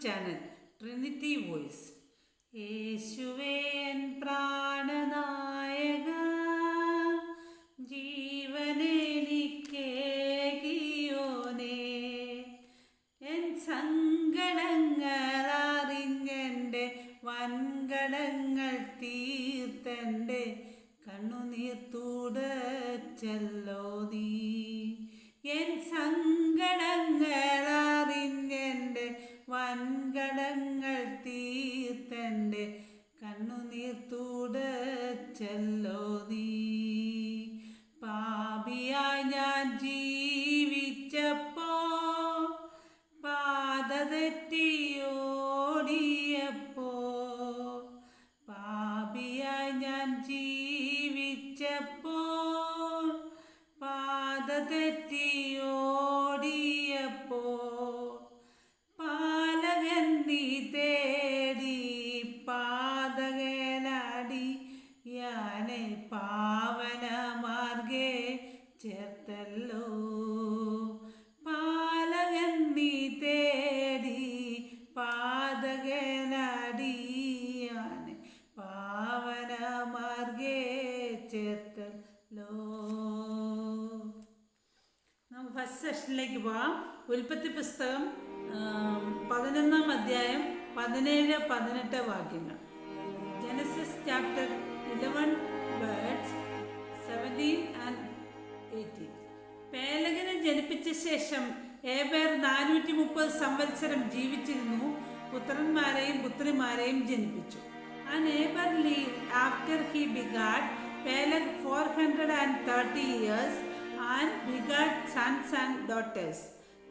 Channel Trinity voice. യേശുവേ N പ്രാണനായക, ജീവനെനിക്കേകിയോനേ, N സങ്കടങ്ങൾ അറിഞ്ഞെൻ്റെ വൻകടങ്ങൾ തീർത്തൻ്റെ കണ്ണുനീർ തുടച്ചല്ലോ നീ. എൻ സങ്കടങ്ങൾ അറിഞ്ഞെൻ്റെ വൻകടങ്ങൾ തീർത്തൻ്റെ കണ്ണുനീർ തുടച്ചല്ലോ നീ. പാപിയായി ഞാൻ ജീവിച്ചപ്പോ, പാത തെറ്റിയോടിയപ്പോ, പാപിയായി ഞാൻ ജീവിച്ചപ്പോ, പാത തെറ്റിയോടിയപ്പോ, പാലകൻ നീ തേടി പാതകനടിയാനെ പാവന മാർഗേ ചേർത്തല്ലോ. പാലകൻ നീ തേടി പാതകനടിയാനെ പാവന മാർഗേ ചേർത്തല്ലോ. നമുക്ക് ഫസ്റ്റ് സെഷനിലേക്ക് പോകാം. ഉൽപ്പത്തി പുസ്തകം 11-ാം അധ്യായം 17-18 വാക്യങ്ങൾ. Genesis chapter 11 words 17 and 18. പേലകിനെ ജനിപ്പിച്ച ശേഷം ഏബേർ 430 സംവത്സരം ജീവിച്ചിരുന്നു. പുത്രന്മാരെയും പുത്രിമാരെയും ജനിപ്പിച്ചു. And Eber lived after he begat Peleg 430 years and begat sons and daughters.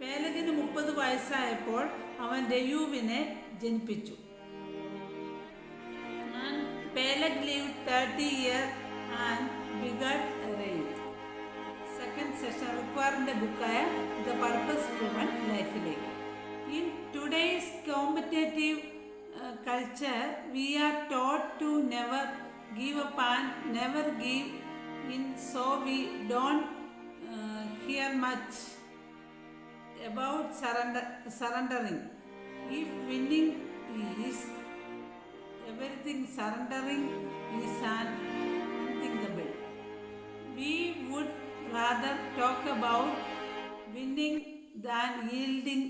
പേലഗിന് 30 വയസ്സായപ്പോൾ അവൻ രയൂവിനെ ജനിപ്പിച്ചു. Peleg lived 30 years and begat Reu. Second session റിക്വയറിൻ്റെ ബുക്കായ ദ പർപ്പസ് ഡ്രിവൺ ലൈഫിലേക്ക്. In today's competitive culture, we are taught to never give up and never give in, so we don't hear much about surrendering. If winning is everything, surrendering is unthinkable. We would rather talk about winning than yielding,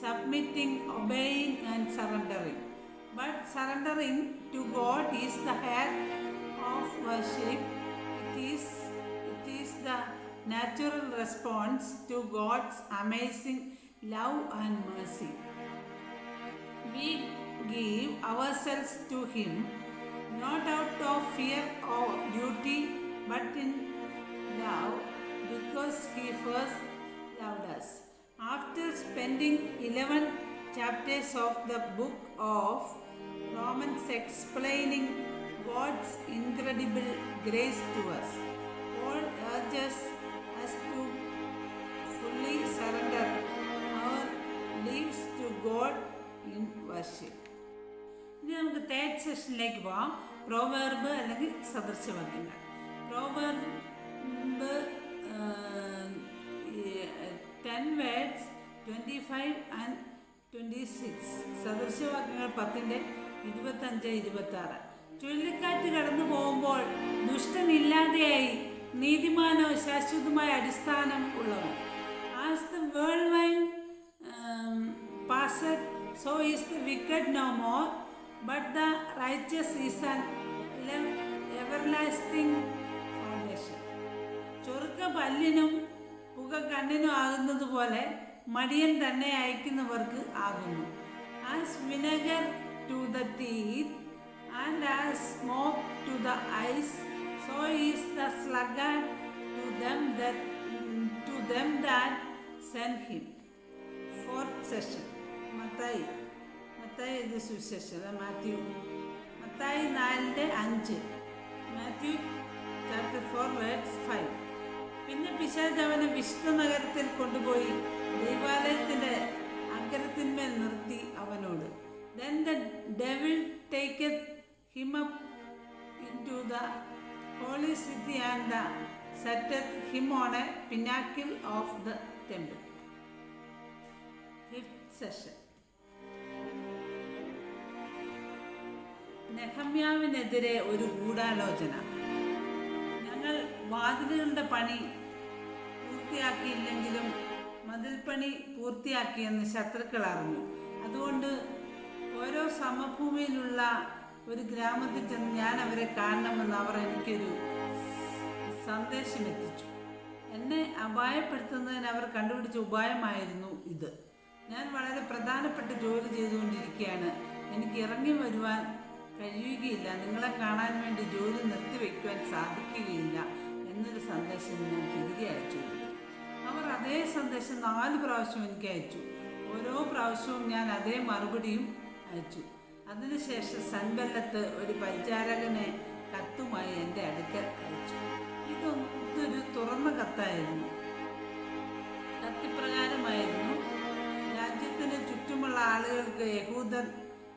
submitting, obeying and surrendering. But surrendering to God is the heart of worship. It is the natural response to God's amazing love and mercy. We give ourselves to Him not out of fear or duty, but in love, because He first loved us. After spending 11 chapters of the book of Romans explaining God's incredible grace to us, Paul urges us to fully surrender our lives to God in worship. ഇനി നമുക്ക് third സെഷനിലേക്ക് പോകാം. Proverb അല്ലെങ്കിൽ സദൃശവാക്യങ്ങൾ. Proverb 10 words 25 and 26. സദൃശവാക്യങ്ങൾ 10-25-26. ചുഴലിക്കാറ്റ് കടന്നു പോകുമ്പോൾ ദുഷ്ടനില്ലാതെയായി, നീതിമാനോ ശാശ്വതമായ അടിസ്ഥാനം ഉള്ളവൻ. As the whirlwind passeth, so is the wicked no more, but the righteous is an everlasting foundation. ചൊറുക്ക പല്ലിനും പുക കണ്ണിനും ആകുന്നത് പോലെ മടിയൻ തന്നെ അയക്കുന്നവർക്ക് ആകുന്നു. As vinegar to the teeth and as smoke to the eyes, so is the sluggard to them that send him. Fourth session. Mathai ഇത് സുവിശേഷം. Mathew 4:5. Matthew chapter 4 words 5. പിന്നെ പിശാച് അവനെ വിശുദ്ധ നഗരത്തിൽ കൊണ്ടുപോയി ദൈവാലയത്തിൻ്റെ അഗ്രത്തിന്മേൽ നിർത്തി അവനോട്, then the devil taketh him up into the holy city and setteth him on a pinnacle of the temple. Fifth session. നെഹമ്യാവിനെതിരെ ഒരു ഗൂഢാലോചന. ഞങ്ങൾ വാതിലുകളുടെ പണി പൂർത്തിയാക്കിയില്ലെങ്കിലും മതിൽപ്പണി പൂർത്തിയാക്കിയെന്ന് ശത്രുക്കൾ അറിഞ്ഞു. അതുകൊണ്ട് ഓരോ സമഭൂമിയിലുള്ള ഒരു ഗ്രാമത്തിൽ ചെന്ന് ഞാൻ അവരെ കാണണമെന്ന് അവർ എനിക്കൊരു സന്ദേശം എത്തിച്ചു. എന്നെ അപായപ്പെടുത്തുന്നതിന് അവർ കണ്ടുപിടിച്ച ഉപായമായിരുന്നു ഇത്. ഞാൻ വളരെ പ്രധാനപ്പെട്ട ജോലി ചെയ്തുകൊണ്ടിരിക്കുകയാണ്. എനിക്ക് ഇറങ്ങി വരുവാൻ കഴിയുകയില്ല. നിങ്ങളെ കാണാൻ വേണ്ടി ജോലി നിർത്തിവെക്കുവാൻ സാധിക്കുകയില്ല എന്നൊരു സന്ദേശം ഞാൻ തിരികെ അയച്ചു. അവർ അതേ സന്ദേശം 4 പ്രാവശ്യം എനിക്ക് അയച്ചു. ഓരോ പ്രാവശ്യവും ഞാൻ അതേ മറുപടിയും അയച്ചു. അതിനുശേഷം സൻബല്ലത്ത് ഒരു പരിചാരകനെ കത്തുമായി എൻ്റെ അടുക്കൽ അയച്ചു. ഇതൊരു തുറന്ന കത്തായിരുന്നു. കത്തിപ്രകാരമായിരുന്നു: രാജ്യത്തിന് ചുറ്റുമുള്ള ആളുകൾക്ക്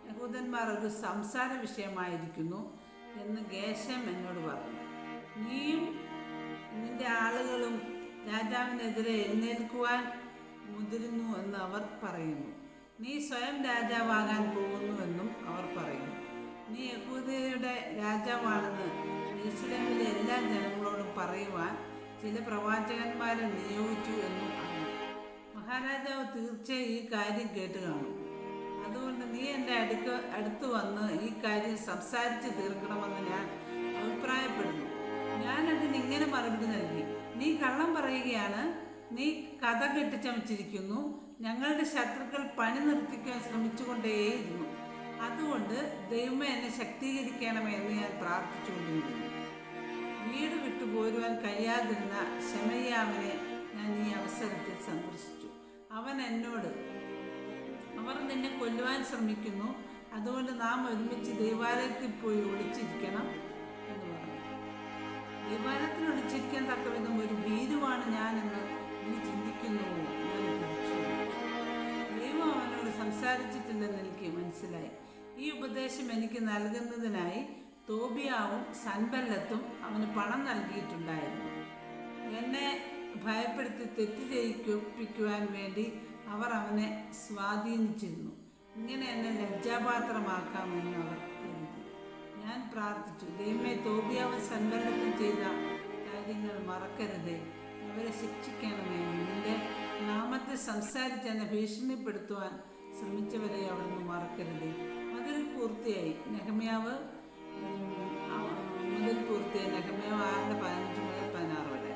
യഹൂദന്മാർ ഒരു സംസാര വിഷയമായിരിക്കുന്നു എന്ന് ഗേശം എന്നോട് പറഞ്ഞു. നീയും നിന്റെ ആളുകളും രാജാവിനെതിരെ എഴുന്നേൽക്കുവാൻ മുതിരുന്നു എന്ന് അവർ പറയുന്നു. നീ സ്വയം രാജാവാകാൻ പോകുന്നുവെന്നും അവർ പറയുന്നു. നീ യഹൂദയുടെ രാജാവാണെന്ന് യെരൂശലേമിലെ എല്ലാ ജനങ്ങളോടും പറയുവാൻ ചില പ്രവാചകന്മാരെ നിയോഗിച്ചു എന്നും അറിഞ്ഞു. മഹാരാജാവ് തീർച്ചയായും ഈ കാര്യം കേട്ട് കാണും. അതുകൊണ്ട് നീ എൻ്റെ അടുത്ത് വന്ന് ഈ കാര്യം സംസാരിച്ച് തീർക്കണമെന്ന് ഞാൻ അഭിപ്രായപ്പെടുന്നു. ഞാനതിനിങ്ങനെ മറുപടി നൽകി: നീ കള്ളം പറയുകയാണ്. നീ കഥ കെട്ടിച്ചമച്ചിരിക്കുന്നു. ഞങ്ങളുടെ ശത്രുക്കൾ പണി നിർത്തിക്കാൻ ശ്രമിച്ചുകൊണ്ടേയിരുന്നു. അതുകൊണ്ട് ദൈവമേ എന്നെ ശക്തീകരിക്കണമേ എന്ന് ഞാൻ പ്രാർത്ഥിച്ചുകൊണ്ടിരിക്കുന്നു. വീട് വിട്ടു പോരുവാൻ കഴിയാതിരുന്ന ശെമയ്യാവിനെ ഞാൻ ഈ അവസരത്തിൽ സന്ദർശിച്ചു. അവൻ എന്നോട്: അവർ നിന്നെ കൊല്ലുവാൻ ശ്രമിക്കുന്നു. അതുകൊണ്ട് നാം ഒരുമിച്ച് ദൈവാലയത്തിൽ പോയി ഒളിച്ചിരിക്കണം എന്ന് പറഞ്ഞു. ദൈവാലയത്തിൽ ഒളിച്ചിരിക്കാൻ തക്കവിധം ഒരു ഭീരുവാണ് ഞാനെന്ന് നീ ചിന്തിക്കുന്നുവോ? ഞാൻ തിരിച്ചു. ദൈവം അവനോട് സംസാരിച്ചിട്ടില്ലെന്ന് എനിക്ക് മനസ്സിലായി. ഈ ഉപദേശം എനിക്ക് നൽകുന്നതിനായി തോബിയാവും സൻബല്ലത്തും അവന് പണം നൽകിയിട്ടുണ്ടായിരുന്നു. എന്നെ ഭയപ്പെടുത്തി തെറ്റ് ചെയ്യിപ്പിക്കുവാൻ വേണ്ടി അവർ അവനെ സ്വാധീനിച്ചിരുന്നു. ഇങ്ങനെ എന്നെ ലജ്ജാപാത്രമാക്കാമെന്ന് അവർ കരുതി. ഞാൻ പ്രാർത്ഥിച്ചു: ദൈവമേ, തോബിയാവും സൻബല്ലത്തും ചെയ്ത കാര്യങ്ങൾ മറക്കരുതേ. അവരെ ശിക്ഷിക്കണമേ. നിന്റെ നാമത്തിൽ സംസാരിച്ച് എന്നെ ഭീഷണിപ്പെടുത്തുവാൻ ശ്രമിച്ചവരെ അവിടുന്ന് മറക്കരുതേ. മതിൽ പൂർത്തിയായി. നെഹമ്യാവ് 6-15 മുതൽ 16 വരെ.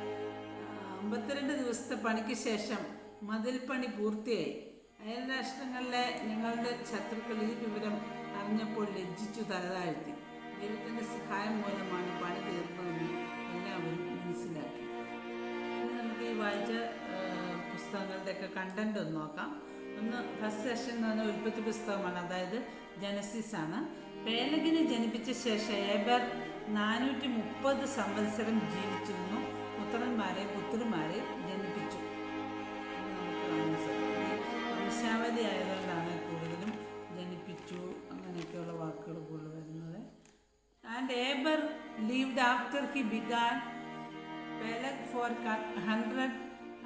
52 ദിവസത്തെ പണിക്ക് ശേഷം മതിൽ പണി പൂർത്തിയായി. അയൽരാഷ്ട്രങ്ങളിലെ ഞങ്ങളുടെ ശത്രുക്കൾ ഈ വിവരം അറിഞ്ഞപ്പോൾ ലജ്ജിച്ചു തലതാഴ്ത്തി. ദൈവത്തിൻ്റെ സഹായം മൂലമാണ് പണി തീർന്നതെന്ന് എല്ലാവരും മനസ്സിലാക്കി. ഇനി നമുക്ക് ഈ വായിച്ച പുസ്തകങ്ങളുടെയൊക്കെ കണ്ടന്റ് ഒന്ന് നോക്കാം. ഒന്ന് ഫസ്റ്റ് സെഷൻ എന്ന് പറഞ്ഞാൽ ഉൽപ്പത്തി പുസ്തകമാണ്, അതായത് ജനസിസ് ആണ്. പേലഗിനെ ജനിപ്പിച്ച ശേഷം ഏബർ 430 സംവത്സരം ജീവിച്ചിരുന്നു. പുത്രിമാരെ ജനിപ്പിച്ചു. വംശാവലി ആയതുകൊണ്ടാണ് കൂടുതലും ജനിപ്പിച്ചു അങ്ങനെയൊക്കെയുള്ള വാക്കുകൾ കൂടുതൽ വരുന്നത്. And Eber lived after he begat Peleg for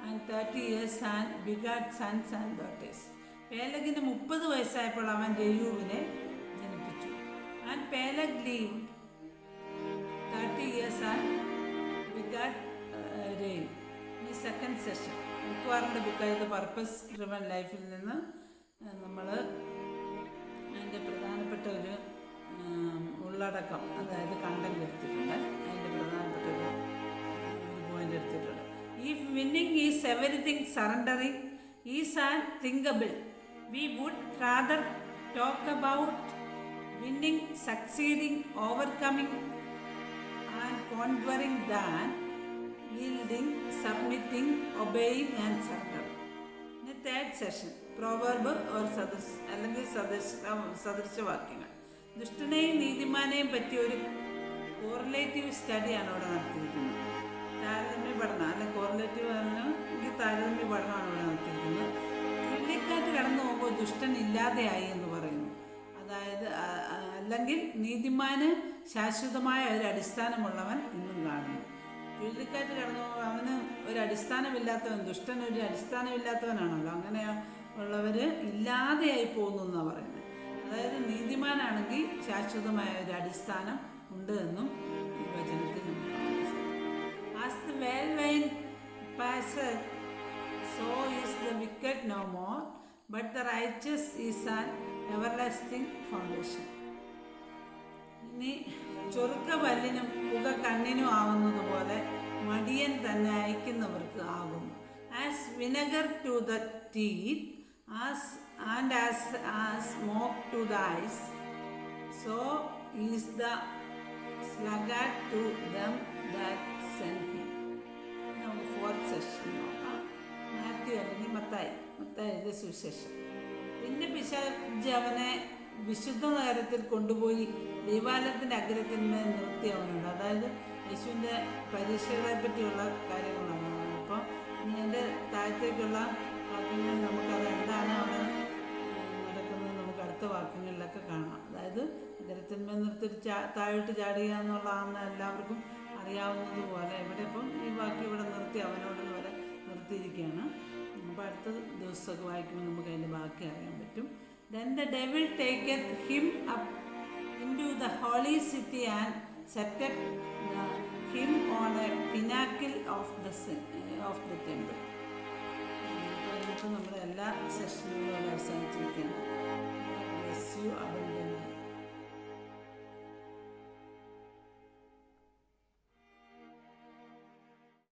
130 years and begat sons and daughters. പേലഗിന് 30 വയസ്സായപ്പോൾ അവൻ രയൂവിനെ ജനിപ്പിച്ചു. And Peleg lived 30 years and begat Reu. ഈ സെക്കൻഡ് സെഷൻ മിക്കവാറിൻ്റെ ബുക്കായത് പർപ്പസ് ഡ്രിവൺ ലൈഫിൽ നിന്ന് നമ്മൾ അതിൻ്റെ പ്രധാനപ്പെട്ട ഒരു ഉള്ളടക്കം, അതായത് കണ്ടന്റ് എടുത്തിട്ടുണ്ട്. അതിൻ്റെ പ്രധാനപ്പെട്ട ഒരു പോയിന്റ് എടുത്തിട്ടുണ്ട്. If winning is everything, surrendering is unthinkable. We would rather talk about winning, succeeding, overcoming and conquering than yielding, submitting, obeying and surrendering. In the third session, proverb or അല്ലെങ്കിൽ സദൃശവാക്യങ്ങൾ. ദുഷ്ടനെയും നീതിമാനെയും പറ്റിയ ഒരു correlative സ്റ്റഡിയാണ് ഇവിടെ നടത്തിയിരിക്കുന്നത്. താരതമ്യ പഠനം അല്ലെങ്കിൽ correlative അല്ലെങ്കിൽ താരതമ്യ പഠനമാണ് ഇവിടെ നടത്തിയിരിക്കുന്നത്. ചുഴലിക്കാറ്റ് കടന്നു പോകുമ്പോൾ ദുഷ്ടൻ ഇല്ലാതെയായി എന്ന് പറയുന്നു. അതായത് അല്ലെങ്കിൽ നീതിമാന് ശാശ്വതമായ ഒരു അടിസ്ഥാനമുള്ളവൻ ഇന്നും കാണുന്നു. ചുഴലിക്കാറ്റ് കടന്നു പോകുമ്പോൾ അവന് ഒരു അടിസ്ഥാനമില്ലാത്തവൻ, ദുഷ്ടൻ ഒരു അടിസ്ഥാനമില്ലാത്തവനാണല്ലോ. അങ്ങനെ ഉള്ളവർ ഇല്ലാതെയായി പോകുന്നു എന്നാണ് പറയുന്നത്. അതായത് നീതിമാനാണെങ്കിൽ ശാശ്വതമായ ഒരു അടിസ്ഥാനം ഉണ്ട് എന്നും ഈ വചനത്തിൽ നമുക്ക് കാണാൻ സാധിക്കും. As the well wine passeth, so is the wicked no more, but the righteous is an everlasting foundation. ഇനി ചൊറുക്ക പല്ലിനും പുക കണ്ണിനും ആവുന്നത് പോലെ മടിയൻ തന്നെ അയക്കുന്നവർക്ക് ആകുന്നു. As vinegar to the teeth as smoke to the eyes, so is the sluggard to them that send him. നമുക്ക് fourth session നോക്കാം. മാത്യു അല്ലെങ്കിൽ മത്തായി എഴുതിയ സുവിശേഷം. പിന്നെ പിശാച് അവനെ വിശുദ്ധ നഗരത്തിൽ കൊണ്ടുപോയി ദൈവാലയത്തിൻ്റെ അഗ്രത്തിന്മേൽ നിർത്തി അവനുണ്ട്. അതായത് യേശുവിൻ്റെ പരീക്ഷകളെ പറ്റിയുള്ള കാര്യങ്ങളാണ്. അപ്പോൾ ഇനി അതിൻ്റെ താഴത്തേക്കുള്ള വാക്യങ്ങൾ നമുക്കത് എന്താണ് അവിടെ നടക്കുന്നത് നമുക്ക് അടുത്ത വാക്യങ്ങളിലൊക്കെ കാണാം. അതായത് നഗരത്തിന്മേൽ നിർത്തി താഴോട്ട് ചാടുക എന്നുള്ളതാണെന്ന് എല്ലാവർക്കും അറിയാവുന്നതുപോലെ ഇവിടെ ഇപ്പം ഈ വാക്യം ഇവിടെ നിർത്തി അവനോടെന്ന് വരെ നിർത്തിയിരിക്കുകയാണ്. അപ്പോൾ അടുത്ത ദിവസമൊക്കെ വായിക്കുമ്പോൾ നമുക്ക് അതിൻ്റെ ബാക്കി അറിയാൻ പറ്റും. Then the devil taketh him up into the holy city and setteth him on a pinnacle of the temple. അപ്പോൾ ഇന്നിപ്പോൾ നമ്മുടെ എല്ലാ സെഷനുകളും അവസാനിച്ചിരിക്കുകയാണ്. Bless you.